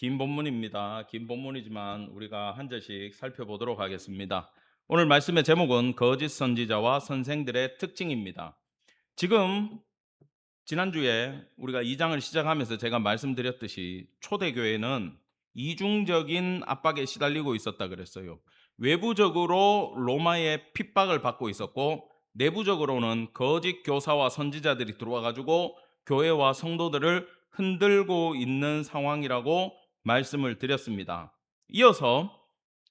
긴 본문입니다. 긴 본문이지만 우리가 한 절씩 살펴보도록 하겠습니다. 오늘 말씀의 제목은 거짓 선지자와 선생들의 특징입니다. 지금 지난주에 우리가 2장을 시작하면서 제가 말씀드렸듯이 초대교회는 이중적인 압박에 시달리고 있었다 그랬어요. 외부적으로 로마의 핍박을 받고 있었고 내부적으로는 거짓 교사와 선지자들이 들어와 가지고 교회와 성도들을 흔들고 있는 상황이라고 말씀을 드렸습니다. 이어서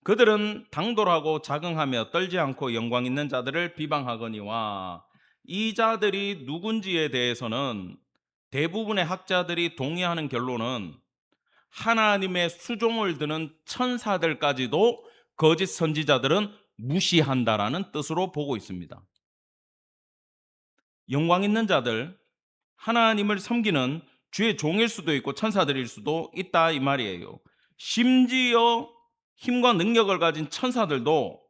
그들은 당돌하고 자긍하며 떨지 않고 영광 있는 자들을 비방하거니와, 이 자들이 누군지에 대해서는 대부분의 학자들이 동의하는 결론은 하나님의 수종을 드는 천사들까지도 거짓 선지자들은 무시한다라는 뜻으로 보고 있습니다. 영광 있는 자들, 하나님을 섬기는 주의 종일 수도 있고 천사들일 수도 있다 이 말이에요. 심지어 힘과 능력을 가진 천사들도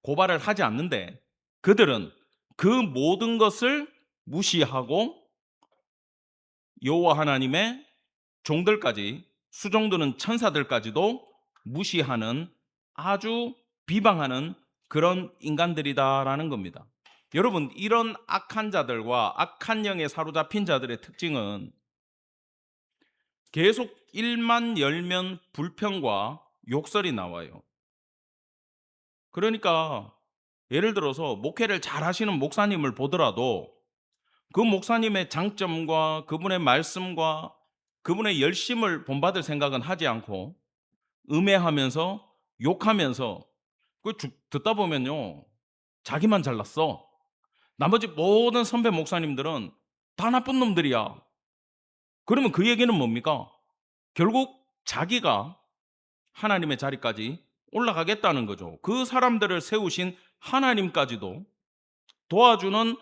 고발을 하지 않는데 그들은 그 모든 것을 무시하고 여호와 하나님의 종들까지, 수종드는 천사들까지도 무시하는, 아주 비방하는 그런 인간들이다라는 겁니다. 여러분, 이런 악한 자들과 악한 영에 사로잡힌 자들의 특징은 계속 일만 열면 불평과 욕설이 나와요. 그러니까 예를 들어서 목회를 잘 하시는 목사님을 보더라도 그 목사님의 장점과 그분의 말씀과 그분의 열심을 본받을 생각은 하지 않고 음해하면서 욕하면서, 듣다 보면요, 자기만 잘났어, 나머지 모든 선배 목사님들은 다 나쁜 놈들이야. 그러면 그 얘기는 뭡니까? 결국 자기가 하나님의 자리까지 올라가겠다는 거죠. 그 사람들을 세우신 하나님까지도, 도와주는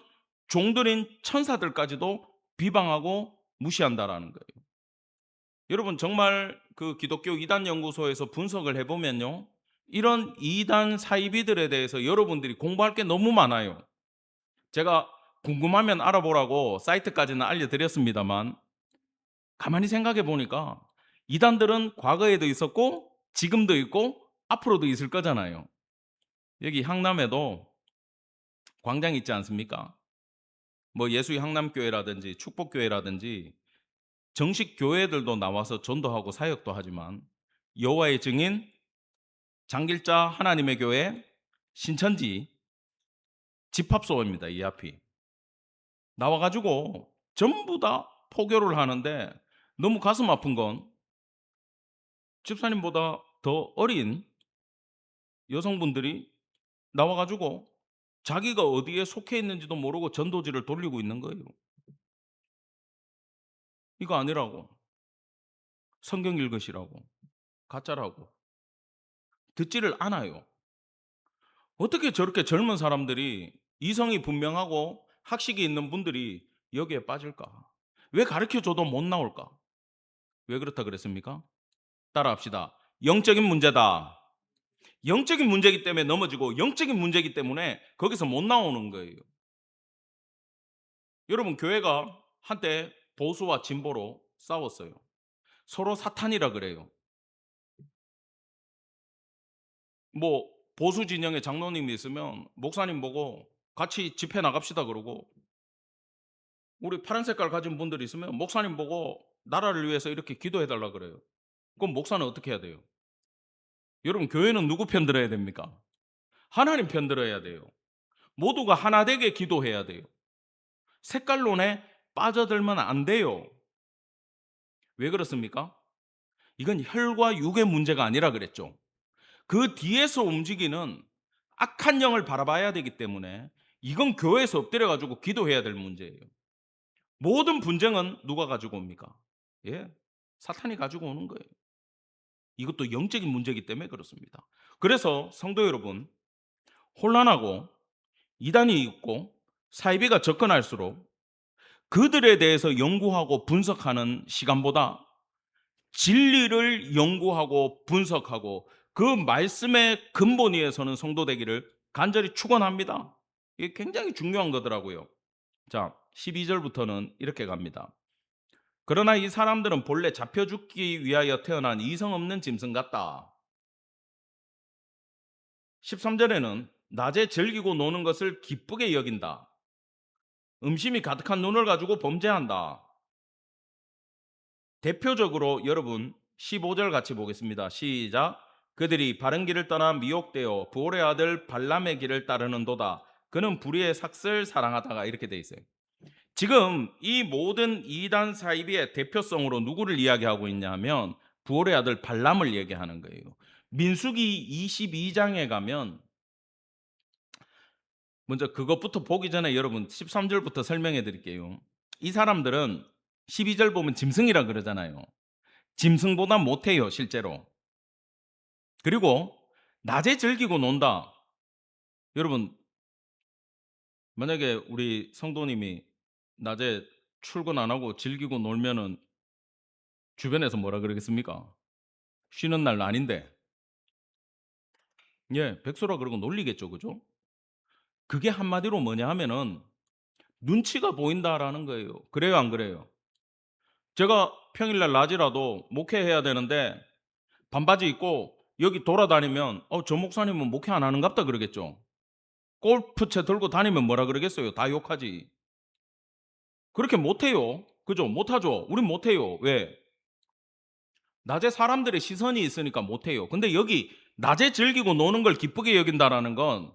종들인 천사들까지도 비방하고 무시한다라는 거예요. 여러분, 정말 그 기독교 이단 연구소에서 분석을 해보면요, 이런 이단 사이비들에 대해서 여러분들이 공부할 게 너무 많아요. 제가 궁금하면 알아보라고 사이트까지는 알려드렸습니다만, 가만히 생각해 보니까 이단들은 과거에도 있었고 지금도 있고 앞으로도 있을 거잖아요. 여기 향남에도 광장 있지 않습니까? 뭐 예수의 향남교회라든지 축복교회라든지 정식 교회들도 나와서 전도하고 사역도 하지만, 여호와의 증인, 장길자 하나님의 교회, 신천지, 집합소입니다. 이 앞이 나와가지고 전부 다 포교를 하는데, 너무 가슴 아픈 건 집사님보다 더 어린 여성분들이 나와가지고 자기가 어디에 속해 있는지도 모르고 전도지를 돌리고 있는 거예요. 이거 아니라고, 성경 읽으시라고, 가짜라고, 듣지를 않아요. 어떻게 저렇게 젊은 사람들이, 이성이 분명하고 학식이 있는 분들이 여기에 빠질까? 왜 가르쳐줘도 못 나올까? 왜 그렇다 그랬습니까? 따라합시다. 영적인 문제다. 영적인 문제이기 때문에 넘어지고, 영적인 문제이기 때문에 거기서 못 나오는 거예요. 여러분, 교회가 한때 보수와 진보로 싸웠어요. 서로 사탄이라 그래요. 뭐 보수 진영의 장로님이 있으면 목사님 보고 같이 집회 나갑시다 그러고, 우리 파란 색깔 가진 분들이 있으면 목사님 보고 나라를 위해서 이렇게 기도해 달라 그래요. 그럼 목사는 어떻게 해야 돼요? 여러분, 교회는 누구 편 들어야 됩니까? 하나님 편 들어야 돼요. 모두가 하나 되게 기도해야 돼요. 색깔론에 빠져들면 안 돼요. 왜 그렇습니까? 이건 혈과 육의 문제가 아니라 그랬죠. 그 뒤에서 움직이는 악한 영을 바라봐야 되기 때문에 이건 교회에서 엎드려 가지고 기도해야 될 문제예요. 모든 분쟁은 누가 가지고 옵니까? 예, 사탄이 가지고 오는 거예요. 이것도 영적인 문제이기 때문에 그렇습니다. 그래서 성도 여러분, 혼란하고 이단이 있고 사이비가 접근할수록 그들에 대해서 연구하고 분석하는 시간보다 진리를 연구하고 분석하고 그 말씀의 근본 위에 서는 성도 되기를 간절히 축원합니다. 이게 굉장히 중요한 거더라고요. 자, 12절부터는 이렇게 갑니다. 그러나 이 사람들은 본래 잡혀 죽기 위하여 태어난 이성 없는 짐승 같다. 13절에는 낮에 즐기고 노는 것을 기쁘게 여긴다. 음심이 가득한 눈을 가지고 범죄한다. 대표적으로 여러분 15절 같이 보겠습니다. 시작. 그들이 바른 길을 떠나 미혹되어 부올의 아들 발람의 길을 따르는도다. 그는 불의의 삭슬 사랑하다가 이렇게 돼 있어요. 지금 이 모든 이단 사이비의 대표성으로 누구를 이야기하고 있냐면 부올의 아들 발람을 얘기하는 거예요. 민수기 22장에 가면 먼저 그것부터 보기 전에 여러분 13절부터 설명해 드릴게요. 이 사람들은 12절 보면 짐승이라 그러잖아요. 짐승보다 못해요 실제로. 그리고 낮에 즐기고 논다. 여러분 만약에 우리 성도님이 낮에 출근 안 하고 즐기고 놀면은 주변에서 뭐라 그러겠습니까? 쉬는 날 아닌데. 예, 백수라 그러고 놀리겠죠. 그죠? 그게 한마디로 뭐냐 하면은 눈치가 보인다라는 거예요. 그래요, 안 그래요? 제가 평일날 낮이라도 목회해야 되는데 반바지 입고 여기 돌아다니면 저 목사님은 목회 안 하는갑다 그러겠죠. 골프채 들고 다니면 뭐라 그러겠어요. 다 욕하지. 그렇게 못해요. 그죠? 못하죠. 우린 못해요. 왜? 낮에 사람들의 시선이 있으니까 못해요. 근데 여기 낮에 즐기고 노는 걸 기쁘게 여긴다라는 건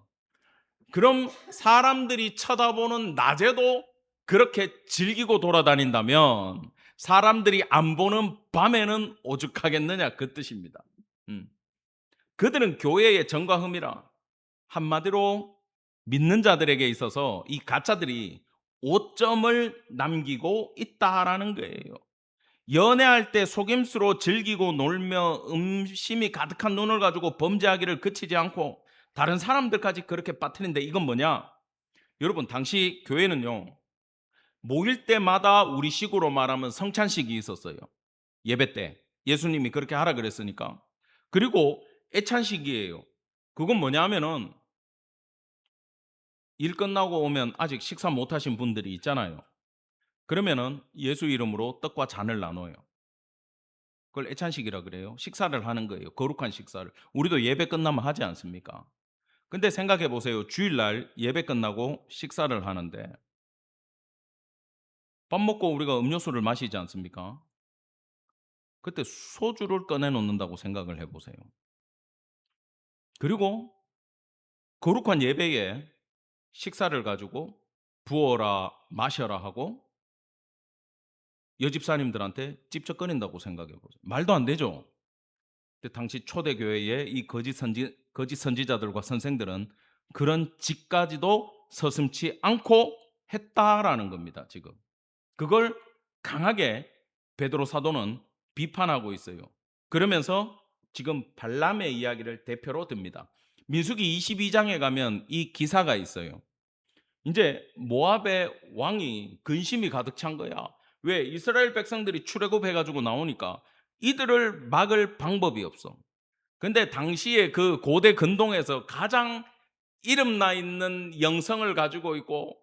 그럼 사람들이 쳐다보는 낮에도 그렇게 즐기고 돌아다닌다면 사람들이 안 보는 밤에는 오죽하겠느냐 그 뜻입니다. 그들은 교회의 정과 흠이라. 한마디로 믿는 자들에게 있어서 이 가짜들이 오점을 남기고 있다라는 거예요. 연애할 때 속임수로 즐기고 놀며 음심이 가득한 눈을 가지고 범죄하기를 그치지 않고 다른 사람들까지 그렇게 빠뜨린데 이건 뭐냐? 여러분 당시 교회는요 모일 때마다 우리식으로 말하면 성찬식이 있었어요. 예배 때 예수님이 그렇게 하라 그랬으니까. 그리고 애찬식이에요. 그건 뭐냐 하면은 일 끝나고 오면 아직 식사 못 하신 분들이 있잖아요. 그러면은 예수 이름으로 떡과 잔을 나눠요. 그걸 애찬식이라 그래요. 식사를 하는 거예요. 거룩한 식사를. 우리도 예배 끝나면 하지 않습니까? 근데 생각해 보세요. 주일날 예배 끝나고 식사를 하는데 밥 먹고 우리가 음료수를 마시지 않습니까? 그때 소주를 꺼내 놓는다고 생각을 해 보세요. 그리고 거룩한 예배에 식사를 가지고 부어라 마셔라 하고 여집사님들한테 찝쩍거린다고 생각해 보세요. 말도 안 되죠. 근데 당시 초대교회의 이 거짓 선지자들과 선생들은 그런 짓까지도 서슴지 않고 했다라는 겁니다. 지금 그걸 강하게 베드로 사도는 비판하고 있어요. 그러면서 지금 발람의 이야기를 대표로 듭니다. 민수기 22장에 가면 이 기사가 있어요. 이제 모압의 왕이 근심이 가득 찬 거야. 왜? 이스라엘 백성들이 출애굽해 가지고 나오니까 이들을 막을 방법이 없어. 근데 당시에 그 고대 근동에서 가장 이름 나 있는 영성을 가지고 있고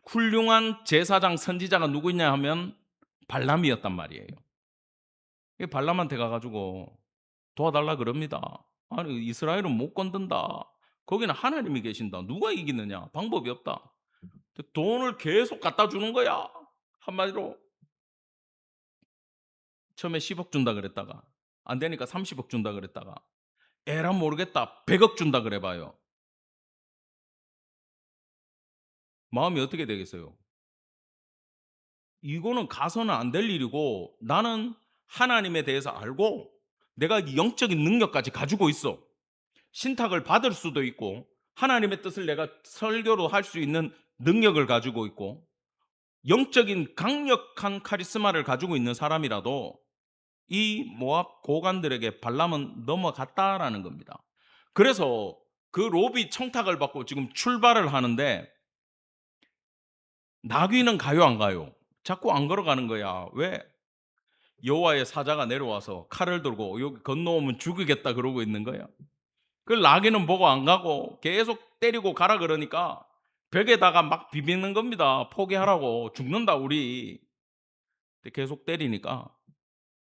훌륭한 제사장 선지자가 누구냐 하면 발람이었단 말이에요. 발람한테 가가지고 도와달라 그럽니다. 아니 이스라엘은 못 건든다. 거기는 하나님이 계신다. 누가 이기느냐? 방법이 없다. 돈을 계속 갖다 주는 거야. 한마디로 처음에 10억 준다 그랬다가 안 되니까 30억 준다 그랬다가 에라 모르겠다 100억 준다 그래 봐요. 마음이 어떻게 되겠어요? 이거는 가서는 안 될 일이고 나는 하나님에 대해서 알고 내가 영적인 능력까지 가지고 있어. 신탁을 받을 수도 있고 하나님의 뜻을 내가 설교로 할 수 있는 능력을 가지고 있고 영적인 강력한 카리스마를 가지고 있는 사람이라도 이 모압 고관들에게 발람은 넘어갔다라는 겁니다. 그래서 그 롭이 청탁을 받고 지금 출발을 하는데 나귀는 가요 안 가요? 자꾸 안 걸어가는 거야. 왜? 여호와의 사자가 내려와서 칼을 들고 여기 건너오면 죽이겠다 그러고 있는 거야. 그 나귀는 보고 안 가고 계속 때리고 가라 그러니까 벽에다가 막 비비는 겁니다. 포기하라고. 죽는다 우리. 근데 계속 때리니까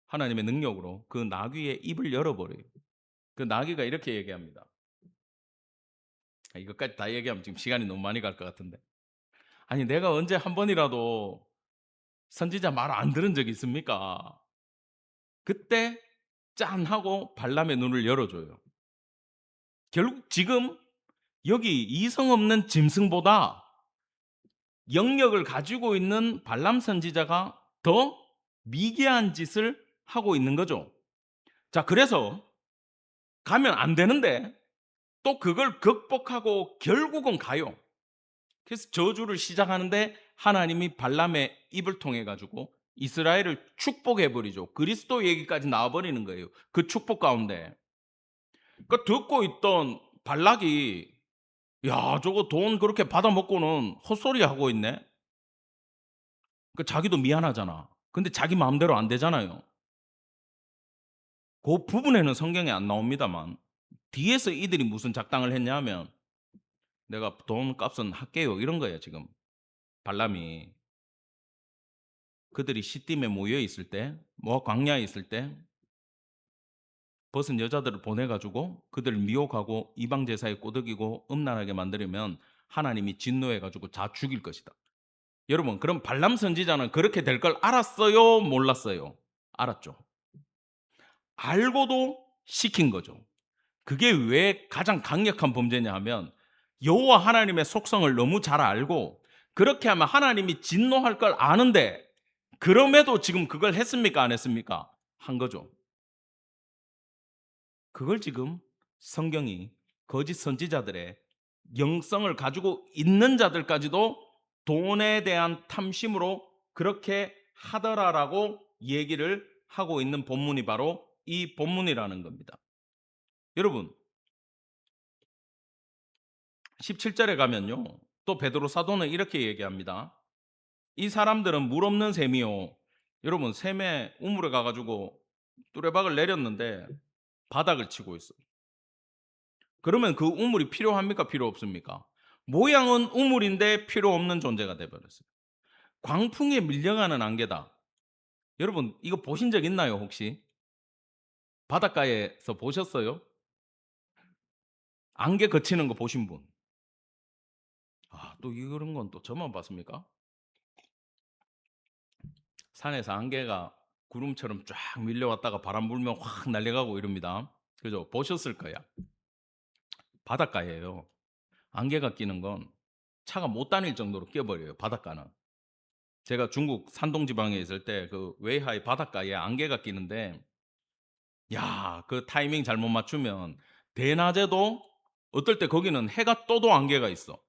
하나님의 능력으로 그 나귀의 입을 열어버려요. 그 나귀가 이렇게 얘기합니다. 이것까지 다 얘기하면 지금 시간이 너무 많이 갈 것 같은데. 아니, 내가 언제 한 번이라도 선지자 말 안 들은 적 있습니까? 그때 짠 하고 발람의 눈을 열어줘요. 결국 지금 여기 이성 없는 짐승보다 영역을 가지고 있는 발람 선지자가 더 미개한 짓을 하고 있는 거죠. 자, 그래서 가면 안 되는데 또 그걸 극복하고 결국은 가요. 그래서 저주를 시작하는데 하나님이 발람의 입을 통해 가지고 이스라엘을 축복해 버리죠. 그리스도 얘기까지 나와 버리는 거예요. 그 축복 가운데. 그 듣고 있던 발락이 야, 저거 돈 그렇게 받아 먹고는 헛소리 하고 있네. 그 자기도 미안하잖아. 근데 자기 마음대로 안 되잖아요. 그 부분에는 성경에 안 나옵니다만 뒤에서 이들이 무슨 작당을 했냐면 내가 돈 값은 할게요. 이런 거예요, 지금. 발람이. 그들이 시딤에 모여 있을 때, 뭐 광야에 있을 때 벗은 여자들을 보내 가지고 그들을 미혹하고 이방 제사에 꼬드기고 음란하게 만들면 하나님이 진노해 가지고 다 죽일 것이다. 여러분, 그럼 발람 선지자는 그렇게 될 걸 알았어요? 몰랐어요? 알았죠. 알고도 시킨 거죠. 그게 왜 가장 강력한 범죄냐 하면 여호와 하나님의 속성을 너무 잘 알고 그렇게 하면 하나님이 진노할 걸 아는데 그럼에도 지금 그걸 했습니까? 안 했습니까? 한 거죠. 그걸 지금 성경이 거짓 선지자들의 영성을 가지고 있는 자들까지도 돈에 대한 탐심으로 그렇게 하더라라고 얘기를 하고 있는 본문이 바로 이 본문이라는 겁니다. 여러분, 17절에 가면요. 또 베드로 사도는 이렇게 얘기합니다. 이 사람들은 물 없는 샘이요. 여러분, 샘에 우물에 가가지고 뚜레박을 내렸는데 바닥을 치고 있어요. 그러면 그 우물이 필요합니까? 필요 없습니까? 모양은 우물인데 필요 없는 존재가 돼버렸어요. 광풍에 밀려가는 안개다. 여러분, 이거 보신 적 있나요, 혹시? 바닷가에서 보셨어요? 안개 거치는 거 보신 분? 아, 또 이런 건 또 저만 봤습니까? 산에서 안개가 구름처럼 쫙 밀려왔다가 바람 불면 확 날아가고 이럽니다. 그죠? 보셨을 거야. 바닷가예요. 안개가 끼는 건 차가 못 다닐 정도로 끼어버려요, 바닷가는. 제가 중국 산동 지방에 있을 때 그 웨이하이 바닷가에 안개가 끼는데 야, 그 타이밍 잘못 맞추면 대낮에도 어떨 때 거기는 해가 떠도 안개가 있어.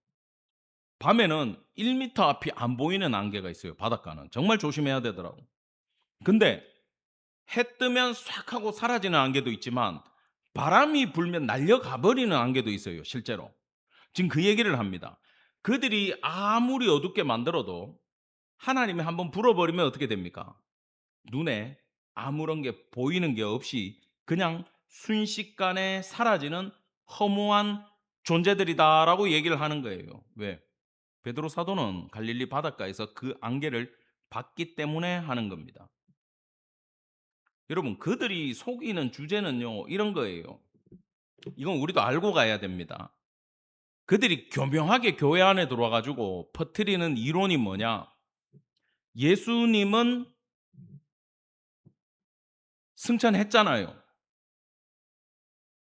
밤에는 1m 앞이 안 보이는 안개가 있어요, 바닷가는. 정말 조심해야 되더라고. 근데 해 뜨면 싹 하고 사라지는 안개도 있지만 바람이 불면 날려가 버리는 안개도 있어요, 실제로. 지금 그 얘기를 합니다. 그들이 아무리 어둡게 만들어도 하나님이 한번 불어버리면 어떻게 됩니까? 눈에 아무런 게 보이는 게 없이 그냥 순식간에 사라지는 허무한 존재들이다라고 얘기를 하는 거예요. 왜? 베드로 사도는 갈릴리 바닷가에서 그 안개를 봤기 때문에 하는 겁니다. 여러분, 그들이 속이는 주제는요, 이런 거예요. 이건 우리도 알고 가야 됩니다. 그들이 교묘하게 교회 안에 들어와 가지고 퍼뜨리는 이론이 뭐냐? 예수님은 승천했잖아요.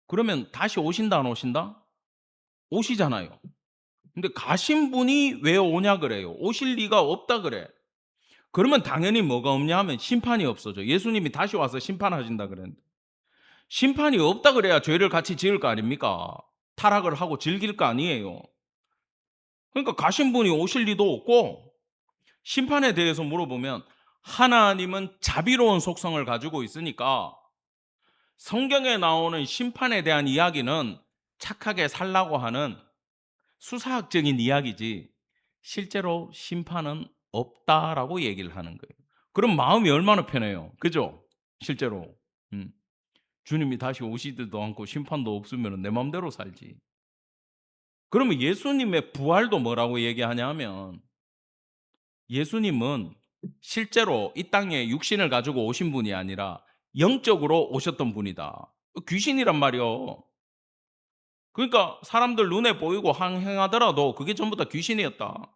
그러면 다시 오신다 안 오신다? 오시잖아요. 근데 가신 분이 왜 오냐 그래요. 오실 리가 없다 그래. 그러면 당연히 뭐가 없냐 하면 심판이 없어져. 예수님이 다시 와서 심판하신다 그랬는데. 심판이 없다 그래야 죄를 같이 지을 거 아닙니까? 타락을 하고 즐길 거 아니에요. 그러니까 가신 분이 오실 리도 없고 심판에 대해서 물어보면 하나님은 자비로운 속성을 가지고 있으니까 성경에 나오는 심판에 대한 이야기는 착하게 살라고 하는 수사학적인 이야기지 실제로 심판은 없다라고 얘기를 하는 거예요. 그럼 마음이 얼마나 편해요. 그죠? 실제로. 음. 주님이 다시 오시지도 않고 심판도 없으면 내 마음대로 살지. 그러면 예수님의 부활도 뭐라고 얘기하냐 하면 예수님은 실제로 이 땅에 육신을 가지고 오신 분이 아니라 영적으로 오셨던 분이다. 귀신이란 말이요. 그러니까 사람들 눈에 보이고 행하더라도 그게 전부 다 귀신이었다.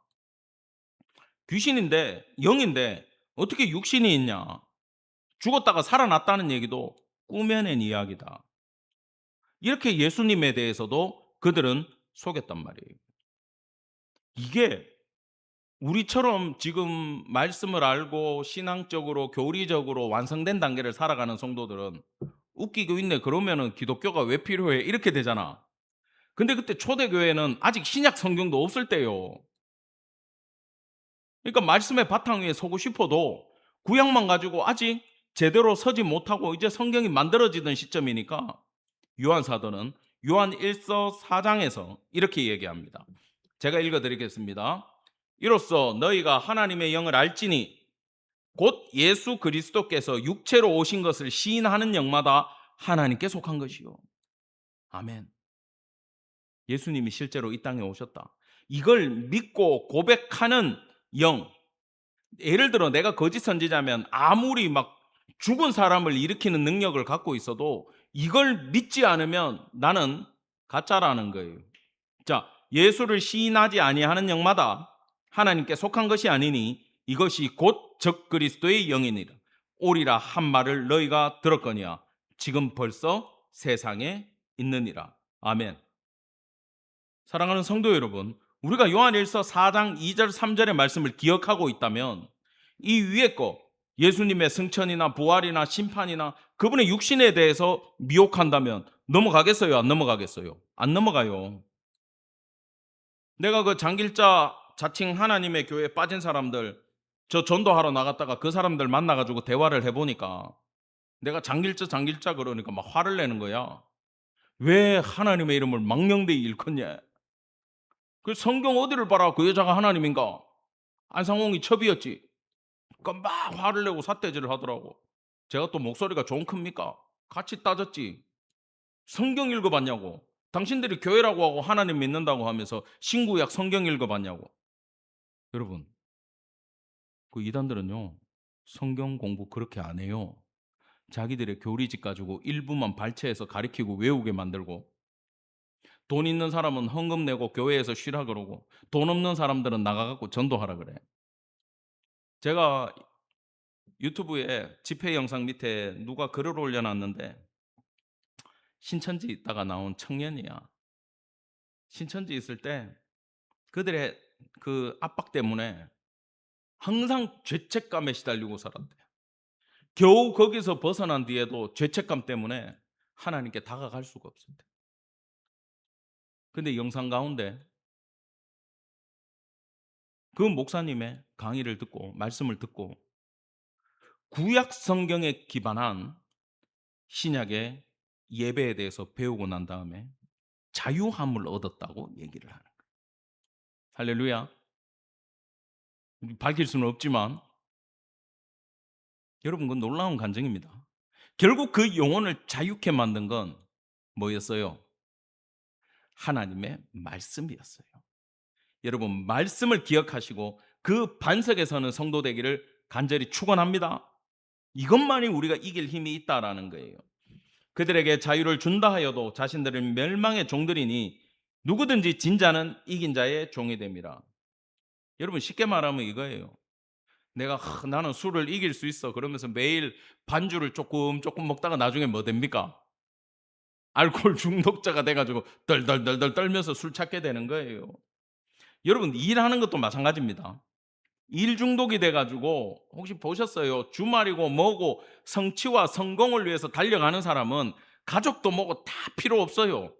귀신인데 영인데 어떻게 육신이 있냐. 죽었다가 살아났다는 얘기도 꾸며낸 이야기다. 이렇게 예수님에 대해서도 그들은 속였단 말이에요. 이게 우리처럼 지금 말씀을 알고 신앙적으로 교리적으로 완성된 단계를 살아가는 성도들은 웃기고 있네. 그러면은 기독교가 왜 필요해? 이렇게 되잖아. 근데 그때 초대교회는 아직 신약 성경도 없을 때요. 그러니까 말씀의 바탕 위에 서고 싶어도 구약만 가지고 아직 제대로 서지 못하고 이제 성경이 만들어지던 시점이니까 요한 사도는 요한 1서 4장에서 이렇게 얘기합니다. 제가 읽어 드리겠습니다. 이로써 너희가 하나님의 영을 알지니 곧 예수 그리스도께서 육체로 오신 것을 시인하는 영마다 하나님께 속한 것이요. 아멘. 예수님이 실제로 이 땅에 오셨다. 이걸 믿고 고백하는 영. 예를 들어 내가 거짓 선지자면 아무리 막 죽은 사람을 일으키는 능력을 갖고 있어도 이걸 믿지 않으면 나는 가짜라는 거예요. 자, 예수를 시인하지 아니하는 영마다 하나님께 속한 것이 아니니 이것이 곧 적그리스도의 영이니라. 오리라 한 말을 너희가 들었거니와 지금 벌써 세상에 있느니라. 아멘. 사랑하는 성도 여러분, 우리가 요한일서 4장 2절 3절의 말씀을 기억하고 있다면 이 위에 거 예수님의 승천이나 부활이나 심판이나 그분의 육신에 대해서 미혹한다면 넘어가겠어요? 안 넘어가겠어요? 안 넘어가요. 내가 그 장길자 자칭 하나님의 교회에 빠진 사람들, 저 전도하러 나갔다가 그 사람들 만나가지고 대화를 해보니까 내가 장길자 그러니까 막 화를 내는 거야. 왜 하나님의 이름을 망령되이 일컫냐? 그 성경 어디를 봐라 그 여자가 하나님인가? 안상홍이 첩이었지. 그러니까 막 화를 내고 삿대질을 하더라고. 제가 또 목소리가 좀 큽니까? 같이 따졌지. 성경 읽어봤냐고. 당신들이 교회라고 하고 하나님 믿는다고 하면서 신구약 성경 읽어봤냐고. 여러분, 그 이단들은요 성경 공부 그렇게 안 해요. 자기들의 교리집 가지고 일부만 발췌해서 가리키고 외우게 만들고, 돈 있는 사람은 헌금 내고 교회에서 쉬라 그러고, 돈 없는 사람들은 나가갖고 전도하라 그래. 제가 유튜브에 집회 영상 밑에 누가 글을 올려놨는데 신천지 있다가 나온 청년이야. 신천지 있을 때 그들의 그 압박 때문에 항상 죄책감에 시달리고 살았대. 겨우 거기서 벗어난 뒤에도 죄책감 때문에 하나님께 다가갈 수가 없었대. 근데 영상 가운데 그 목사님의 강의를 듣고 말씀을 듣고 구약 성경에 기반한 신약의 예배에 대해서 배우고 난 다음에 자유함을 얻었다고 얘기를 하는 거예요. 할렐루야. 밝힐 수는 없지만 여러분 그건 놀라운 간증입니다. 결국 그 영혼을 자유케 만든 건 뭐였어요? 하나님의 말씀이었어요. 여러분 말씀을 기억하시고 그 반석에 서는 성도 되기를 간절히 축원합니다. 이것만이 우리가 이길 힘이 있다라는 거예요. 그들에게 자유를 준다 하여도 자신들은 멸망의 종들이니 누구든지 진자는 이긴 자의 종이 됩니다. 여러분 쉽게 말하면 이거예요. 내가 나는 술을 이길 수 있어 그러면서 매일 반주를 조금 먹다가 나중에 뭐 됩니까? 알코올 중독자가 돼가지고 덜덜덜덜 떨면서 술 찾게 되는 거예요. 여러분 일하는 것도 마찬가지입니다. 일 중독이 돼가지고 혹시 보셨어요? 주말이고 뭐고 성취와 성공을 위해서 달려가는 사람은 가족도 뭐고 다 필요 없어요.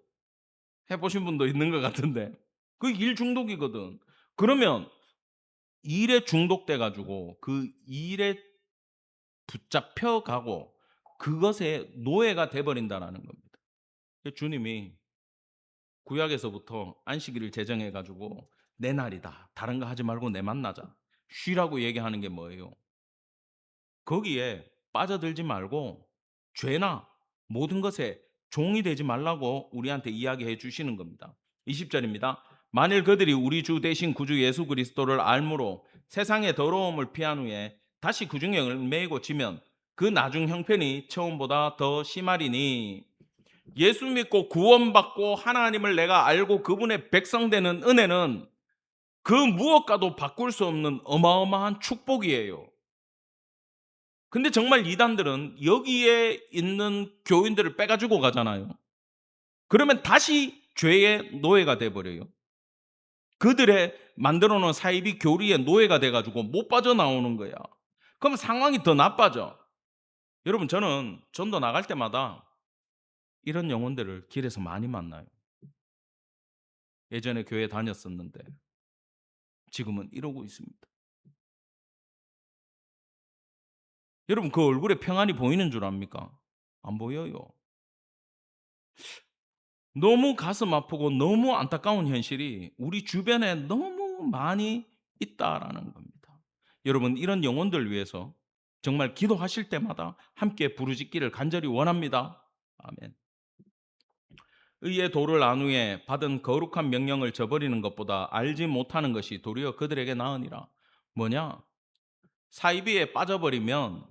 해보신 분도 있는 것 같은데 그 일 중독이거든. 그러면 일에 중독돼가지고 그 일에 붙잡혀 가고 그것에 노예가 돼버린다는 겁니다. 주님이 구약에서부터 안식일을 제정해 가지고 내 날이다. 다른 거 하지 말고 내 만나자. 쉬라고 얘기하는 게 뭐예요? 거기에 빠져들지 말고 죄나 모든 것에 종이 되지 말라고 우리한테 이야기해 주시는 겁니다. 20절입니다. 만일 그들이 우리 주 대신 구주 예수 그리스도를 알므로 세상의 더러움을 피한 후에 다시 그 중에 얽매이고 지면 그 나중 형편이 처음보다 더 심하리니. 예수 믿고 구원받고 하나님을 내가 알고 그분의 백성 되는 은혜는 그 무엇과도 바꿀 수 없는 어마어마한 축복이에요. 근데 정말 이단들은 여기에 있는 교인들을 빼가지고 가잖아요. 그러면 다시 죄의 노예가 돼 버려요. 그들의 만들어 놓은 사이비 교리의 노예가 돼 가지고 못 빠져나오는 거야. 그럼 상황이 더 나빠져. 여러분, 저는 전도 나갈 때마다 이런 영혼들을 길에서 많이 만나요. 예전에 교회 다녔었는데 지금은 이러고 있습니다. 여러분, 그 얼굴에 평안이 보이는 줄 압니까? 안 보여요. 너무 가슴 아프고 너무 안타까운 현실이 우리 주변에 너무 많이 있다라는 겁니다. 여러분, 이런 영혼들 위해서 정말 기도하실 때마다 함께 부르짖기를 간절히 원합니다. 아멘. 의의 도를 안 후에 받은 거룩한 명령을 저버리는 것보다 알지 못하는 것이 도리어 그들에게 나으니라. 뭐냐? 사이비에 빠져버리면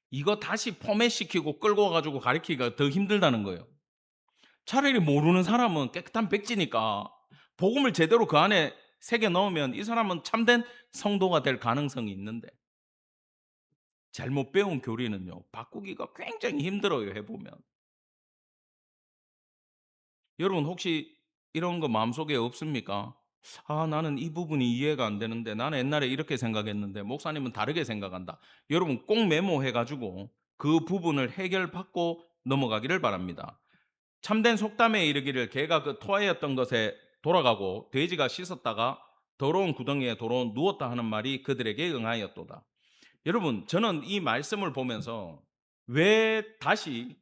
이거 다시 포맷시키고 끌고 가지고 가르치기가 더 힘들다는 거예요. 차라리 모르는 사람은 깨끗한 백지니까 복음을 제대로 그 안에 새겨 넣으면 이 사람은 참된 성도가 될 가능성이 있는데, 잘못 배운 교리는요 바꾸기가 굉장히 힘들어요. 해보면 여러분, 혹시 이런 거 마음속에 없습니까? 아, 나는 이 부분이 이해가 안 되는데, 나는 옛날에 이렇게 생각했는데 목사님은 다르게 생각한다. 여러분, 꼭 메모해 가지고 그 부분을 해결받고 넘어가기를 바랍니다. 참된 속담에 이르기를 개가 그 토하였던 것에 돌아가고 돼지가 씻었다가 더러운 구덩이에 도로 누웠다 하는 말이 그들에게 응하였도다. 여러분, 저는 이 말씀을 보면서 왜 다시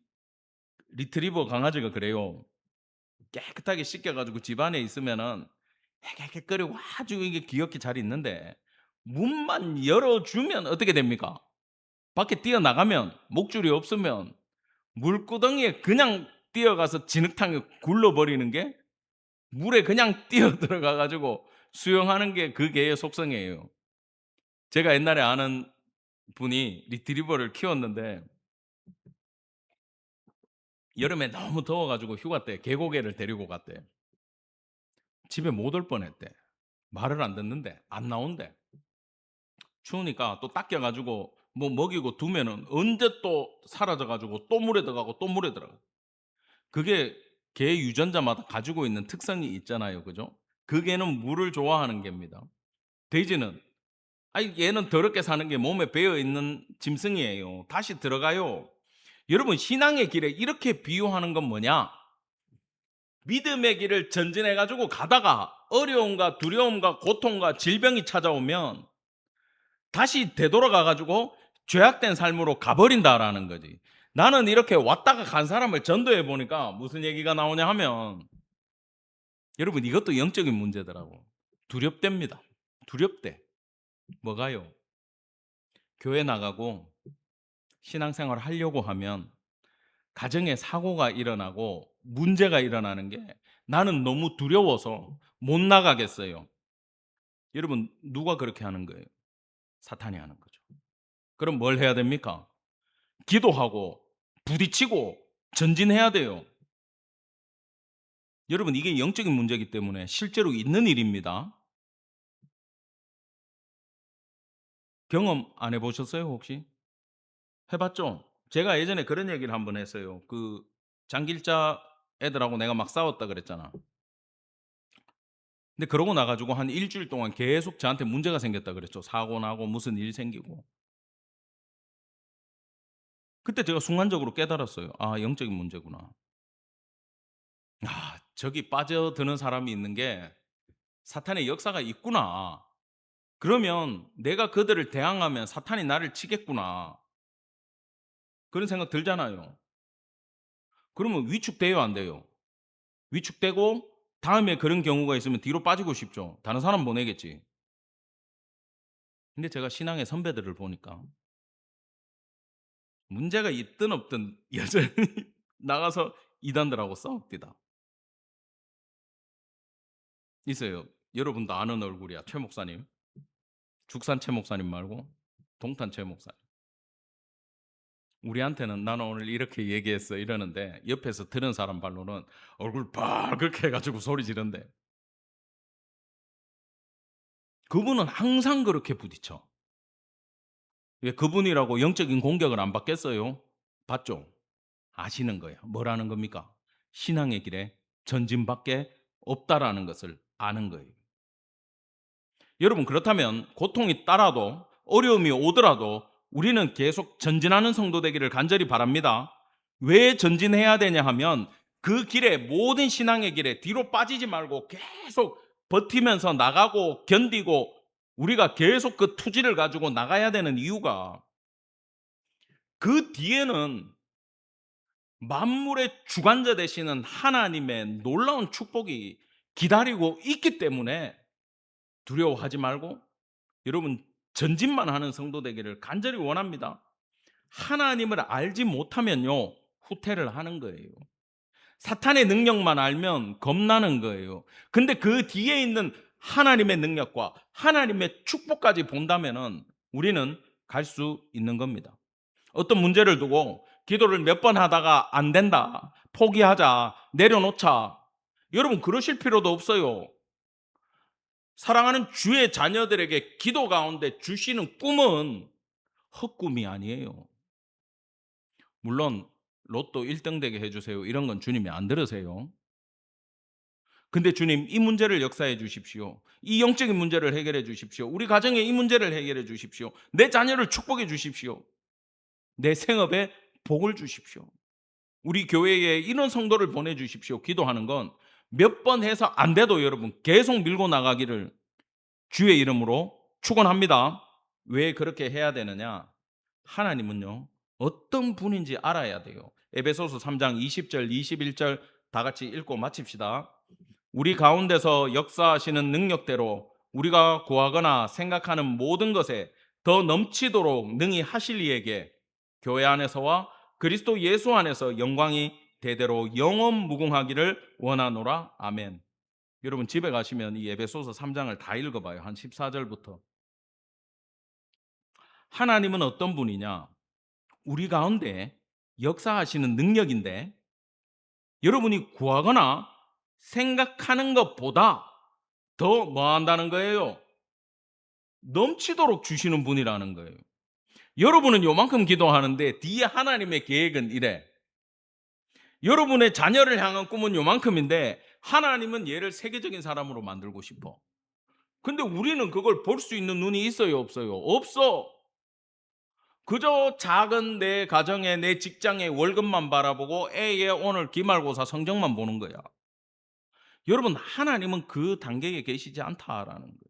리트리버 강아지가 그래요. 깨끗하게 씻겨가지고 집안에 있으면은 헤헤헤거리고 아주 이게 귀엽게 잘 있는데, 문만 열어주면 어떻게 됩니까? 밖에 뛰어나가면, 목줄이 없으면 물구덩이에 그냥 뛰어가서 진흙탕에 굴러버리는 게, 물에 그냥 뛰어 들어가 가지고 수영하는 게 그 개의 속성이에요. 제가 옛날에 아는 분이 리트리버를 키웠는데 여름에 너무 더워 가지고 휴가 때 개고개를 데리고 갔대. 집에 못 올 뻔했대. 말을 안 듣는데, 안 나온대. 추우니까 또 닦여 가지고 뭐 먹이고 두면은 언제 또 사라져 가지고 또 물에 들어가고 또 물에 들어가. 그게 개 유전자마다 가지고 있는 특성이 있잖아요. 그죠? 그 개는 물을 좋아하는 개입니다. 돼지는, 아이, 얘는 더럽게 사는 게 몸에 배어 있는 짐승이에요. 다시 들어가요. 여러분, 신앙의 길에 이렇게 비유하는 건 뭐냐? 믿음의 길을 전진해 가지고 가다가 어려움과 두려움과 고통과 질병이 찾아오면 다시 되돌아가 가지고 죄악된 삶으로 가버린다라는 거지. 나는 이렇게 왔다가 간 사람을 전도해 보니까 무슨 얘기가 나오냐 하면, 여러분, 이것도 영적인 문제더라고. 두렵답니다. 두렵대. 뭐가요? 교회 나가고 신앙생활을 하려고 하면 가정에 사고가 일어나고 문제가 일어나는 게 나는 너무 두려워서 못 나가겠어요. 여러분, 누가 그렇게 하는 거예요? 사탄이 하는 거죠. 그럼 뭘 해야 됩니까? 기도하고 부딪히고 전진해야 돼요. 여러분, 이게 영적인 문제이기 때문에 실제로 있는 일입니다. 경험 안 해보셨어요, 혹시? 해봤죠? 제가 예전에 그런 얘기를 한번 했어요. 그 장길자 애들하고 내가 막 싸웠다 그랬잖아. 근데 그러고 나가지고 한 일주일 동안 계속 저한테 문제가 생겼다 그랬죠. 사고 나고 무슨 일 생기고. 그때 제가 순간적으로 깨달았어요. 아, 영적인 문제구나. 아, 저기 빠져드는 사람이 있는 게 사탄의 역사가 있구나. 그러면 내가 그들을 대항하면 사탄이 나를 치겠구나. 그런 생각 들잖아요. 그러면 위축돼요, 안 돼요? 위축되고 다음에 그런 경우가 있으면 뒤로 빠지고 싶죠. 다른 사람 보내겠지. 근데 제가 신앙의 선배들을 보니까 문제가 있든 없든 여전히 나가서 이단들하고 싸웁니다. 있어요. 여러분도 아는 얼굴이야. 최 목사님. 죽산 최 목사님 말고 동탄 최 목사님. 우리한테는 "나는 오늘 이렇게 얘기했어." 이러는데 옆에서 들은 사람 말로는 얼굴 빨갛게 해 가지고 소리 지른대. 그분은 항상 그렇게 부딪혀. 왜 그분이라고 영적인 공격을 안 받겠어요? 받죠. 아시는 거예요. 뭐라는 겁니까? 신앙의 길에 전진밖에 없다라는 것을 아는 거예요. 여러분 그렇다면 고통이 따라도 어려움이 오더라도 우리는 계속 전진하는 성도 되기를 간절히 바랍니다. 왜 전진해야 되냐 하면 그 길에 모든 신앙의 길에 뒤로 빠지지 말고 계속 버티면서 나가고 견디고 우리가 계속 그 투지를 가지고 나가야 되는 이유가 그 뒤에는 만물의 주관자 되시는 하나님의 놀라운 축복이 기다리고 있기 때문에 두려워하지 말고 여러분 전진만 하는 성도 되기를 간절히 원합니다. 하나님을 알지 못하면요 후퇴를 하는 거예요. 사탄의 능력만 알면 겁나는 거예요. 근데 그 뒤에 있는 하나님의 능력과 하나님의 축복까지 본다면은 우리는 갈 수 있는 겁니다. 어떤 문제를 두고 기도를 몇 번 하다가 안 된다, 포기하자, 내려놓자. 여러분 그러실 필요도 없어요. 사랑하는 주의 자녀들에게 기도 가운데 주시는 꿈은 헛꿈이 아니에요. 물론 로또 1등 되게 해주세요. 이런 건 주님이 안 들으세요. 근데 주님 이 문제를 역사해 주십시오. 이 영적인 문제를 해결해 주십시오. 우리 가정의 이 문제를 해결해 주십시오. 내 자녀를 축복해 주십시오. 내 생업에 복을 주십시오. 우리 교회에 이런 성도를 보내주십시오. 기도하는 건 몇 번 해서 안 돼도 여러분 계속 밀고 나가기를 주의 이름으로 축원합니다. 왜 그렇게 해야 되느냐? 하나님은요 어떤 분인지 알아야 돼요. 에베소서 3장 20절 21절 다 같이 읽고 마칩시다. 우리 가운데서 역사하시는 능력대로 우리가 구하거나 생각하는 모든 것에 더 넘치도록 능히 하실 이에게 교회 안에서와 그리스도 예수 안에서 영광이 대대로 영원 무궁하기를 원하노라. 아멘. 여러분 집에 가시면 이 에베소서 3장을 다 읽어봐요. 한 14절부터. 하나님은 어떤 분이냐? 우리 가운데 역사하시는 능력인데 여러분이 구하거나 생각하는 것보다 더 뭐 한다는 거예요? 넘치도록 주시는 분이라는 거예요. 여러분은 요만큼 기도하는데 뒤에 하나님의 계획은 이래. 여러분의 자녀를 향한 꿈은 요만큼인데 하나님은 얘를 세계적인 사람으로 만들고 싶어. 근데 우리는 그걸 볼 수 있는 눈이 있어요, 없어요? 없어. 그저 작은 내 가정에 내 직장의 월급만 바라보고 애의 오늘 기말고사 성적만 보는 거야. 여러분 하나님은 그 단계에 계시지 않다라는 거예요.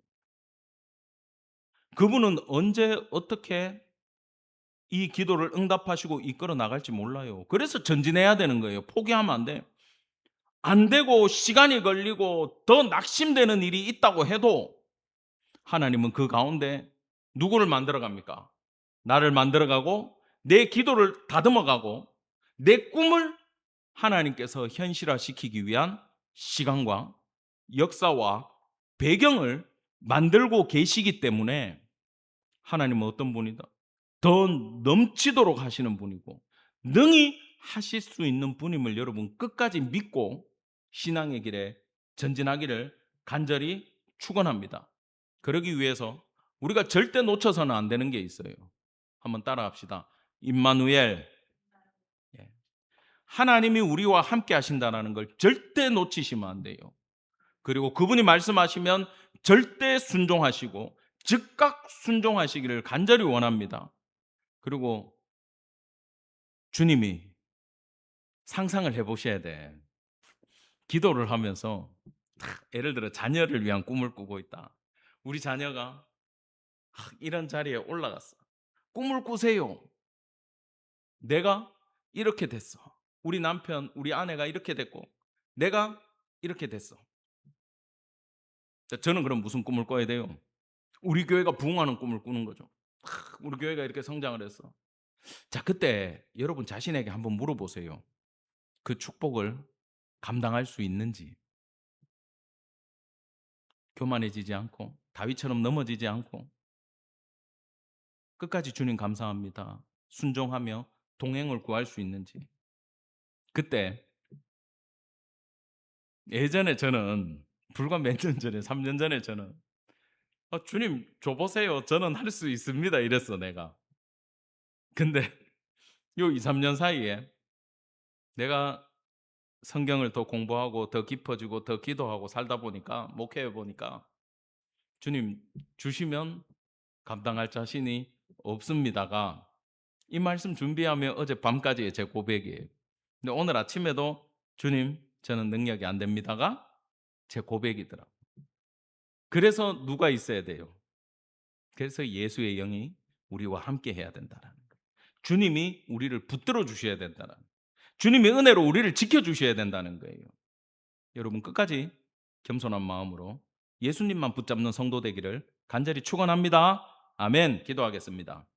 그분은 언제 어떻게 이 기도를 응답하시고 이끌어 나갈지 몰라요. 그래서 전진해야 되는 거예요. 포기하면 안 돼. 안 되고 시간이 걸리고 더 낙심되는 일이 있다고 해도 하나님은 그 가운데 누구를 만들어 갑니까? 나를 만들어 가고 내 기도를 다듬어 가고 내 꿈을 하나님께서 현실화시키기 위한 시간과 역사와 배경을 만들고 계시기 때문에 하나님은 어떤 분이다? 더 넘치도록 하시는 분이고 능히 하실 수 있는 분임을 여러분 끝까지 믿고 신앙의 길에 전진하기를 간절히 축원합니다. 그러기 위해서 우리가 절대 놓쳐서는 안 되는 게 있어요. 한번 따라합시다. 임마누엘. 예. 하나님이 우리와 함께 하신다는 걸 절대 놓치시면 안 돼요. 그리고 그분이 말씀하시면 절대 순종하시고 즉각 순종하시기를 간절히 원합니다. 그리고 주님이 상상을 해보셔야 돼. 기도를 하면서 예를 들어 자녀를 위한 꿈을 꾸고 있다. 우리 자녀가 이런 자리에 올라갔어. 꿈을 꾸세요. 내가 이렇게 됐어. 우리 남편, 우리 아내가 이렇게 됐고 내가 이렇게 됐어. 저는 그럼 무슨 꿈을 꿔야 돼요? 우리 교회가 부흥하는 꿈을 꾸는 거죠. 우리 교회가 이렇게 성장을 했어. 자, 그때 여러분 자신에게 한번 물어보세요. 그 축복을 감당할 수 있는지. 교만해지지 않고 다윗처럼 넘어지지 않고 끝까지 주님 감사합니다. 순종하며 동행을 구할 수 있는지. 그때 예전에 저는 불과 몇 년 전에 3년 전에 저는 주님 줘 보세요. 저는 할 수 있습니다." 이랬어 내가. 근데 요 2-3년 사이에 내가 성경을 더 공부하고 더 깊어지고 더 기도하고 살다 보니까 목회해 보니까 "주님 주시면 감당할 자신이 없습니다."가 이 말씀 준비하며 어젯밤까지의 제 고백이에요. 근데 오늘 아침에도 "주님 저는 능력이 안 됩니다."가 제 고백이더라고요. 그래서 누가 있어야 돼요? 그래서 예수의 영이 우리와 함께 해야 된다라는 거예요. 주님이 우리를 붙들어 주셔야 된다는 거예요. 주님의 은혜로 우리를 지켜 주셔야 된다는 거예요. 여러분 끝까지 겸손한 마음으로 예수님만 붙잡는 성도 되기를 간절히 축원합니다. 아멘. 기도하겠습니다.